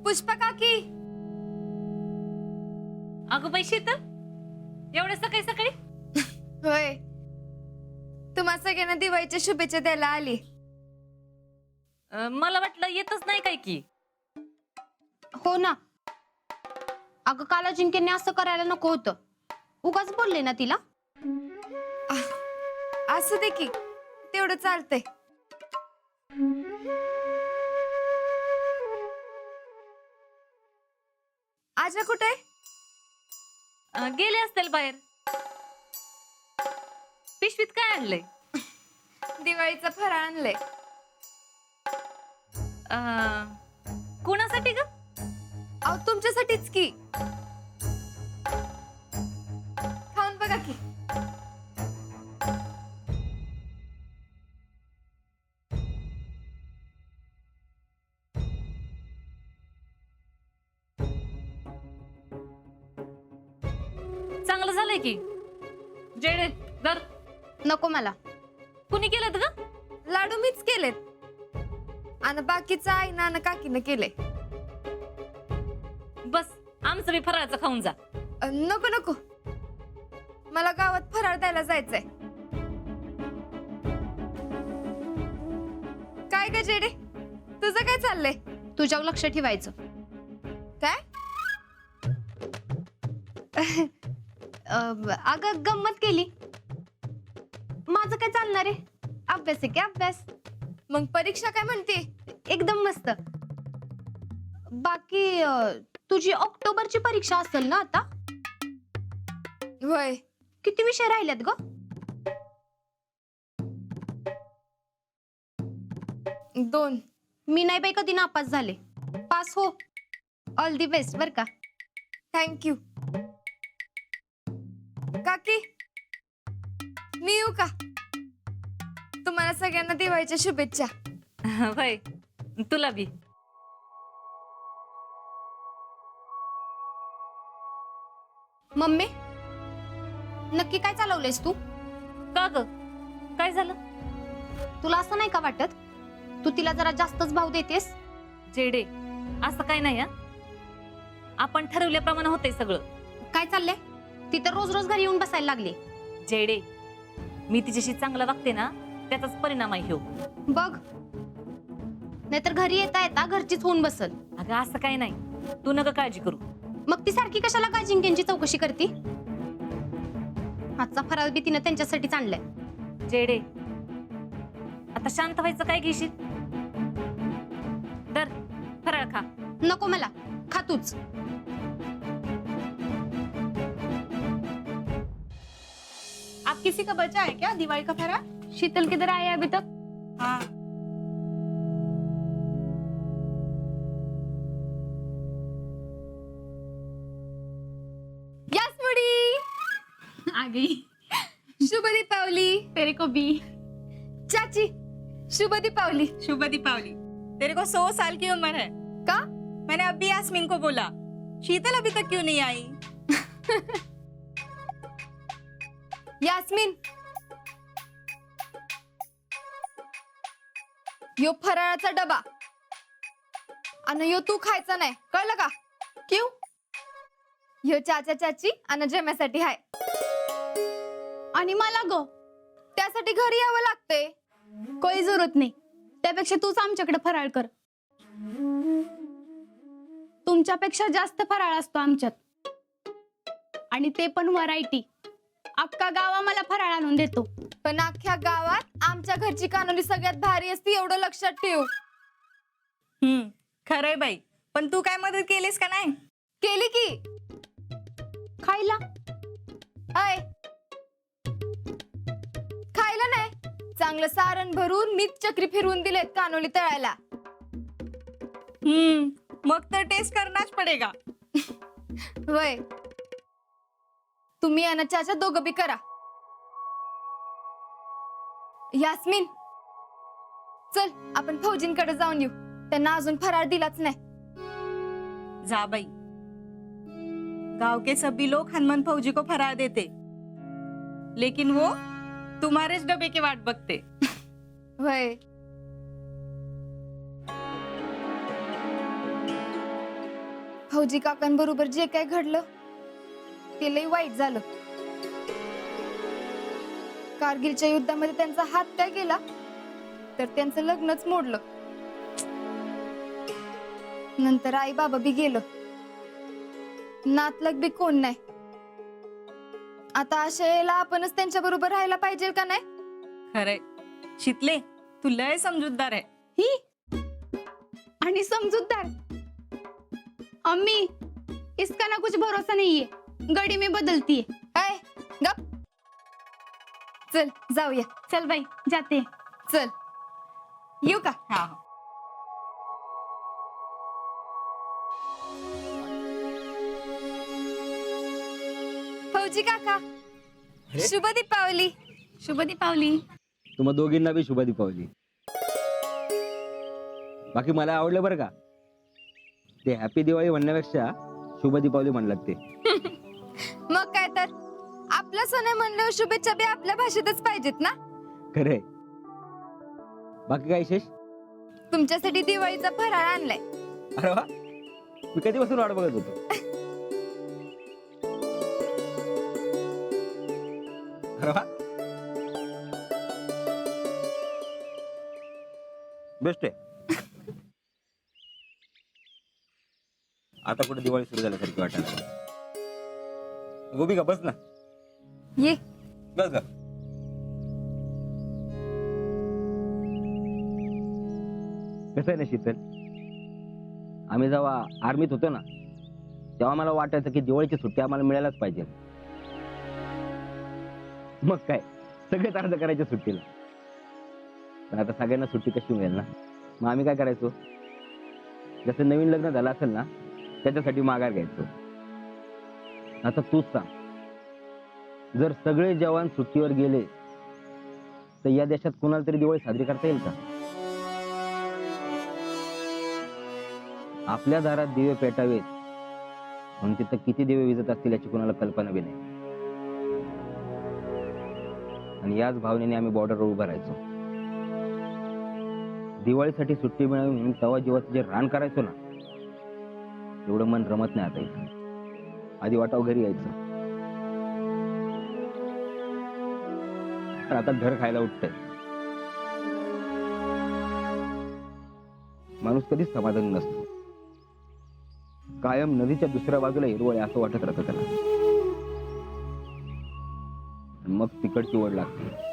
पुष्पा काकी. अगं बाई शीतल, एवढ्या सकाळी सकाळी? होय, तुम्हा सगळ्यांना दिवाळीच्या शुभेच्छा द्यायला आली. मला वाटलं येतच नाही काय की. हो ना. अगं काल अजिंक्यने असं करायला नको होतं. उगाच बोलले ना तिला. असू दे की, तेवढं चालतंय. आजा कुठे? गेले असतील बाहेर. पिशवीत काय आणलंय? दिवाळीचा फराळ आणलंय. कुणासाठी ग? अहो तुमच्यासाठीच की. खाऊन बघा की. चांगलं झालंय की. जेडे दर. नको मला. कुणी केलं ग? लाडू मीच केलेत आणि बाकीचं आई नाना काकीनं केलंय. बस आमचं बी फराळाचं खाऊन जा. नको नको, मला गावात फराळ द्यायला जायचंय. काय ग जेडे, तुझं काय चाललंय? तुझ्यावर लक्ष ठेवायचं. काय? अगं गंमत केली. माझं काय चालणार आहे? अभ्यास आहे की अभ्यास. मग परीक्षा काय म्हणते? एकदम मस्त. बाकी तुझी ऑक्टोबरची परीक्षा असेल ना आता? होय. किती विषय राहिलेत ग? 2. मी नाही बाई कधी नापास झाले. पास हो. ऑल दी बेस्ट बर का. थँक्यू. काकी, मी येऊ का? तुम्हाला सगळ्यांना दिवाळीच्या शुभेच्छा. होय, तुला बी. मम्मी, नक्की काय चालवलेस तू? का ग? काय झालं? तुला असं नाही का वाटत तू तिला जरा जास्तच भाव देतेस? जेडे, असं काय नाही. आपण ठरवल्याप्रमाणे होतंय सगळं. काय चाललंय? ती तर रोज रोज घरी येऊन बसायला लागली. जेडे, मी तिच्याशी चांगलं वागते ना, त्याचाच परिणाम आहे ह्यो. बघ, नाहीतर घरी येता येता घरचीच होऊन बसल. अगं असं काय नाही, तू नका काळजी करू. मग ती सारखी कशाला काय जिंकेंची चौकशी करती? आजचा फराळ बी तिनं त्यांच्यासाठीच आणलाय. जेडे, आता शांत व्हायचं काय घेशील? तर फराळ खा. नको मला, खा तूच. आप किसी का बचा है क्या दिवाली का फराळ? शीतल किधर आया अभी तक? हाँ. यासमुडी आ गई. शुभ दीपावली. तेरे को भी चाची, शुभ दीपावली. शुभ दीपावली. तेरे को 100 साल की उम्र है. का? मैंने अभी यास्मीन को बोला, शीतल अभी तक क्यों नहीं आई? यास्मीन, यो फराळाचा डबा आणि यो तू खायचा नाही, कळलं का? क्यों? यो चाचा चाची आणि जम्यासाठी हाय. आणि मला ग, त्यासाठी घरी यावं लागते. काही जरूरत नाही. त्यापेक्षा तूच आमच्याकडे फराळ कर. तुमच्यापेक्षा जास्त फराळ असतो आमच्यात, आणि ते पण व्हरायटी. अख्खा गाव आम्हाला फराळ आणून देतो. पण अख्ख्या गावात आमच्या घरची कानोली सगळ्यात भारी असती, एवढं लक्षात ठेव. खरंय बाई. पण तू काय मदत केलीस का नाही? केली की. खायला अय, खायला नाही, चांगलं सारण भरून मीच चक्री फिरवून दिलेत कानोली तळायला. मग तर टेस्ट करनाच पडेगा. वय, तुम्ही आणि चाचा दोघं बी करा. यास्मीन, चल आपण फौजींकडे जाऊन येऊ. त्यांना अजून फराळ दिलाच नाही. जा भाई, गांव के सभी लोग हनुमान फौजी को फरार देते, लेकिन वो तुम्हारे डब्बे की वाट बघते. होय. फौजी काकांबरोबर जे काय घडलं ते लई वाईट झालं. कारगिलच्या युद्धामध्ये त्यांचा हात काय गेला तर त्यांचं लग्नच मोडलं. नंतर आई बाबा बी गेलं, नातलग बी कोण नाही. आता अशा वेळेला आपणच त्यांच्या बरोबर राहायला पाहिजे का नाही? खरंय शितले, तू लय समजूतदार आहे. ही आणि समजूतदार. अम्मी, इसका ना कुछ भरोसा नहीं है, गडी में बदलती है. काय गप. चल जाऊया. चल बाई, जाते. चल येऊ का? हा फौजी काका, शुभ दीपावली. शुभ दीपावली. तुम्हा दोघींना बी शुभ दीपावली. बाकी मला आवडलं बरं का, ते हॅपी दिवाळी म्हणण्यापेक्षा शुभ दीपावली म्हणलात ते. मग काय तर, आपला सण आहे म्हणल्यावर शुभेच्छा बी आपल्या भाषेतच पाहिजेत ना. खरंय. बाकी काय विशेष? तुमच्यासाठी दिवाळीचा फराळ आणलाय. अरे वा, मी कधीपासून वाट बघत होतो. अरे वा, बेस्ट आहे. आता कुठे दिवाळी सुरू झाल्यासारखी वाटायला. गोबी का बस ना. ये. बस का. कसं आहे ना शीतल, आम्ही जेव्हा आर्मीत होतो ना तेव्हा मला वाटायचं की दिवाळीची सुट्टी आम्हाला मिळायलाच पाहिजे. मग काय, सगळेच अर्ज करायचे सुट्टीला. पण आता सगळ्यांना सुट्टी कशी मिळेल ना. मग आम्ही काय करायचो, जसं नवीन लग्न झालं असेल ना त्याच्यासाठी माघार घ्यायचो. आता तूच सांग, जर सगळे जवान सुट्टीवर गेले तर या देशात कुणाला तरी दिवाळी साजरी करता येईल का? आपल्या दारात दिवे पेटावेत म्हणून तिथं किती दिवे विजत असतील याची कुणाला कल्पना बी नाही. आणि याच भावनेने आम्ही बॉर्डरवर उभं राहायचो. दिवाळीसाठी सुट्टी मिळावी म्हणून तवा जीवाचं जे रान करायचो ना, एवढं मन रमत नाही आता इथं. आधी वाटाव घरी यायचं, पण आता घर खायला उठतंय. माणूस कधीच समाधानी नसतो. कायम नदीच्या दुसऱ्या बाजूला हिरवळ आहे असं वाटत राहतं त्याला. मग तिकडची ओढ लागते.